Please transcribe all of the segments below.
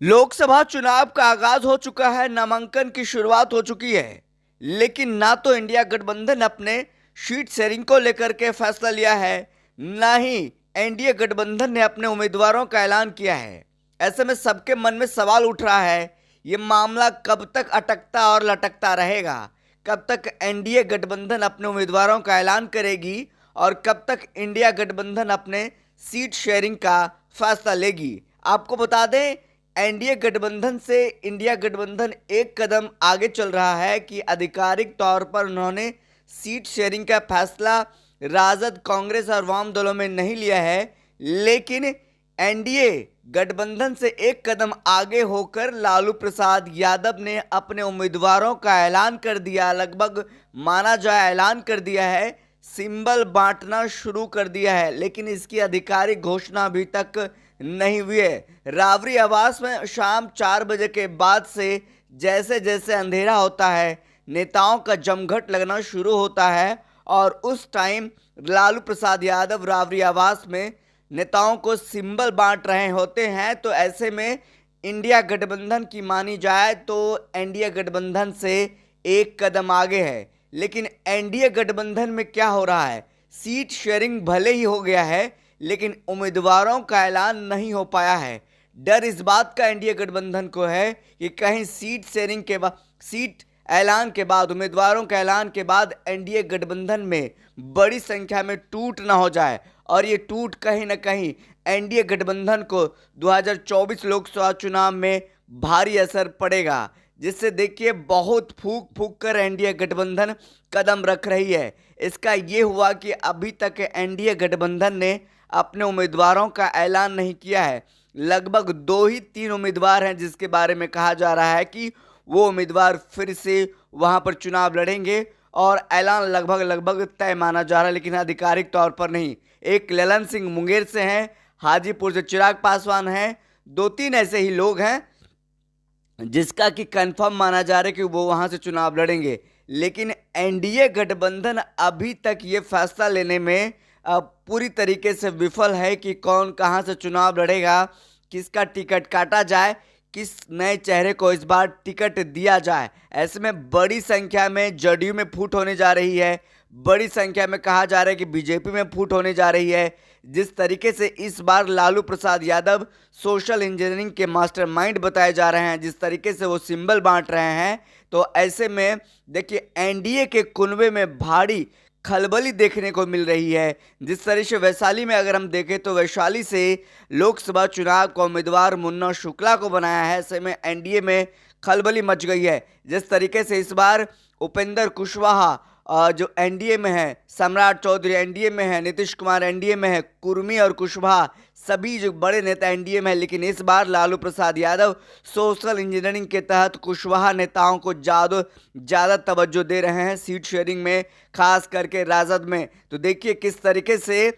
लोकसभा चुनाव का आगाज हो चुका है, नामांकन की शुरुआत हो चुकी है। लेकिन ना तो इंडिया गठबंधन अपने सीट शेयरिंग को लेकर के फैसला लिया है, ना ही एनडीए गठबंधन ने अपने उम्मीदवारों का ऐलान किया है। ऐसे में सबके मन में सवाल उठ रहा है, ये मामला कब तक अटकता और लटकता रहेगा। कब तक एनडीए गठबंधन अपने उम्मीदवारों का ऐलान करेगी और कब तक इंडिया गठबंधन अपने सीट शेयरिंग का फैसला लेगी। आपको बता दें, एनडीए गठबंधन से इंडिया गठबंधन एक कदम आगे चल रहा है कि आधिकारिक तौर पर उन्होंने सीट शेयरिंग का फैसला राजद, कांग्रेस और वाम दलों में नहीं लिया है। लेकिन एनडीए गठबंधन से एक कदम आगे होकर लालू प्रसाद यादव ने अपने उम्मीदवारों का ऐलान कर दिया। लगभग माना जाए ऐलान कर दिया है, सिंबल बांटना शुरू कर दिया है। लेकिन इसकी आधिकारिक घोषणा अभी तक नहीं हुई है। रावरी आवास में शाम 4 बजे के बाद से जैसे जैसे अंधेरा होता है, नेताओं का जमघट लगना शुरू होता है और उस टाइम लालू प्रसाद यादव रावरी आवास में नेताओं को सिंबल बांट रहे होते हैं। तो ऐसे में इंडिया गठबंधन की मानी जाए तो एनडीए गठबंधन से एक कदम आगे है। लेकिन एनडीए गठबंधन में क्या हो रहा है, सीट शेयरिंग भले ही हो गया है लेकिन उम्मीदवारों का ऐलान नहीं हो पाया है। डर इस बात का एनडीए गठबंधन को है कि कहीं सीट शेयरिंग के बाद, सीट ऐलान के बाद, उम्मीदवारों के ऐलान के बाद एनडीए गठबंधन में बड़ी संख्या में टूट ना हो जाए और ये टूट कहीं ना कहीं एनडीए गठबंधन को 2024 लोकसभा चुनाव में भारी असर पड़ेगा। जिससे देखिए बहुत फूक फूक कर एनडीए गठबंधन कदम रख रही है। इसका ये हुआ कि अभी तक एनडीए गठबंधन ने अपने उम्मीदवारों का ऐलान नहीं किया है। लगभग 2 ही 3 उम्मीदवार हैं जिसके बारे में कहा जा रहा है कि वो उम्मीदवार फिर से वहां पर चुनाव लड़ेंगे और ऐलान लगभग लगभग तय माना जा रहा है, लेकिन आधिकारिक तौर पर नहीं। एक ललन सिंह मुंगेर से हैं, हाजीपुर से चिराग पासवान हैं, 2-3 ऐसे ही लोग हैं जिसका कि कंफर्म माना जा रहा है कि वो वहां से चुनाव लड़ेंगे। लेकिन एनडीए गठबंधन अभी तक ये फैसला लेने में पूरी तरीके से विफल है कि कौन कहां से चुनाव लड़ेगा, किसका टिकट काटा जाए, किस नए चेहरे को इस बार टिकट दिया जाए। ऐसे में बड़ी संख्या में जदयू में फूट होने जा रही है, बड़ी संख्या में कहा जा रहा है कि बीजेपी में फूट होने जा रही है। जिस तरीके से इस बार लालू प्रसाद यादव सोशल इंजीनियरिंग के मास्टरमाइंड बताए जा रहे हैं, जिस तरीके से वो सिंबल बांट रहे हैं, तो ऐसे में देखिए एनडीए के कुनबे में भारी खलबली देखने को मिल रही है। जिस तरह से वैशाली में अगर हम देखें तो वैशाली से लोकसभा चुनाव का उम्मीदवार मुन्ना शुक्ला को बनाया है, ऐसे में एनडीए में खलबली मच गई है। जिस तरीके से इस बार उपेंद्र कुशवाहा जो एनडीए में है, सम्राट चौधरी एनडीए में है, नीतीश कुमार एनडीए में है, कुर्मी और कुशवाहा सभी जो बड़े नेता एनडीए में है। लेकिन इस बार लालू प्रसाद यादव सोशल इंजीनियरिंग के तहत कुशवाहा नेताओं को ज़्यादा तवज्जो दे रहे हैं सीट शेयरिंग में, खास करके राजद में। तो देखिए किस तरीके से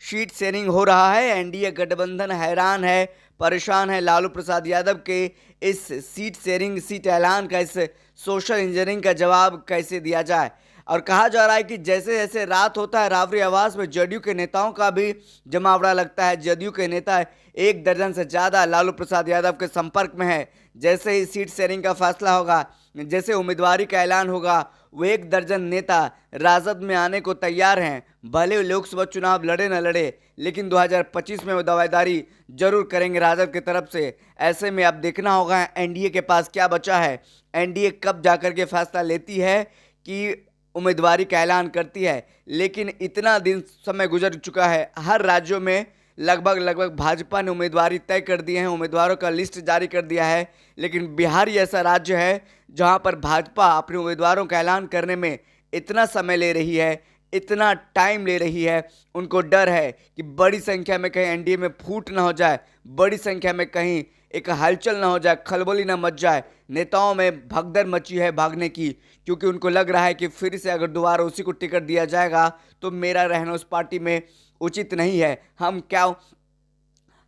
सीट शेयरिंग हो रहा है। एनडीए गठबंधन हैरान है, परेशान है लालू प्रसाद यादव के इस सीट शेयरिंग, सीट ऐलान का, इस सोशल इंजीनियरिंग का जवाब कैसे दिया जाए। और कहा जा रहा है कि जैसे जैसे रात होता है रावरी आवास में जदयू के नेताओं का भी जमावड़ा लगता है। जदयू के नेता 1 दर्जन से ज़्यादा लालू प्रसाद यादव के संपर्क में है। जैसे ही सीट शेयरिंग का फैसला होगा, जैसे उम्मीदवारी का ऐलान होगा, वो 1 दर्जन नेता राजद में आने को तैयार हैं। भले लोकसभा चुनाव लड़े न लड़े, लेकिन 2025 में वो दावेदारी जरूर करेंगे राजद की तरफ से। ऐसे में अब देखना होगा एनडीए के पास क्या बचा है, एनडीए कब जाकर के फैसला लेती है कि उम्मीदवारी का ऐलान करती है। लेकिन इतना दिन समय गुजर चुका है, हर राज्यों में लगभग भाजपा ने उम्मीदवारी तय कर दिए हैं, उम्मीदवारों का लिस्ट जारी कर दिया है। लेकिन बिहार ही ऐसा राज्य है जहां पर भाजपा अपने उम्मीदवारों का ऐलान करने में इतना समय ले रही है, इतना टाइम ले रही है। उनको डर है कि बड़ी संख्या में कहीं एनडीए में फूट ना हो जाए, बड़ी संख्या में कहीं एक हलचल ना हो जाए, खलबली ना मच जाए। नेताओं में भगदड़ मची है भागने की, क्योंकि उनको लग रहा है कि फिर से अगर दोबारा उसी को टिकट दिया जाएगा तो मेरा रहना उस पार्टी में उचित नहीं है।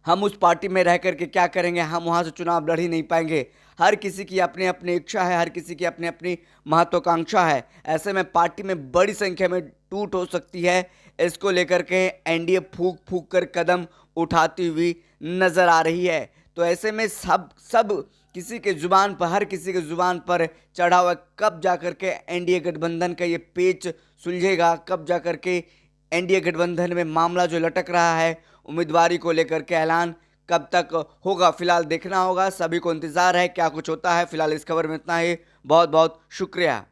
हम उस पार्टी में रह करके क्या करेंगे, हम वहाँ से चुनाव लड़ ही नहीं पाएंगे। हर किसी की अपनी अपनी इच्छा है, हर किसी की अपनी अपनी महत्वाकांक्षा है। ऐसे में पार्टी में बड़ी संख्या में टूट हो सकती है। इसको लेकर के एनडीए फूक फूक कर कदम उठाती हुई नजर आ रही है। तो तो ऐसे में सब किसी के जुबान पर, हर किसी के जुबान पर चढ़ा हुआ, कब जा कर के एनडीए गठबंधन का ये पेच सुलझेगा, कब जा कर के एनडीए गठबंधन में मामला जो लटक रहा है उम्मीदवारी को लेकर के ऐलान कब तक होगा, फिलहाल देखना होगा। सभी को इंतजार है क्या कुछ होता है। फिलहाल इस खबर में इतना ही। बहुत बहुत शुक्रिया।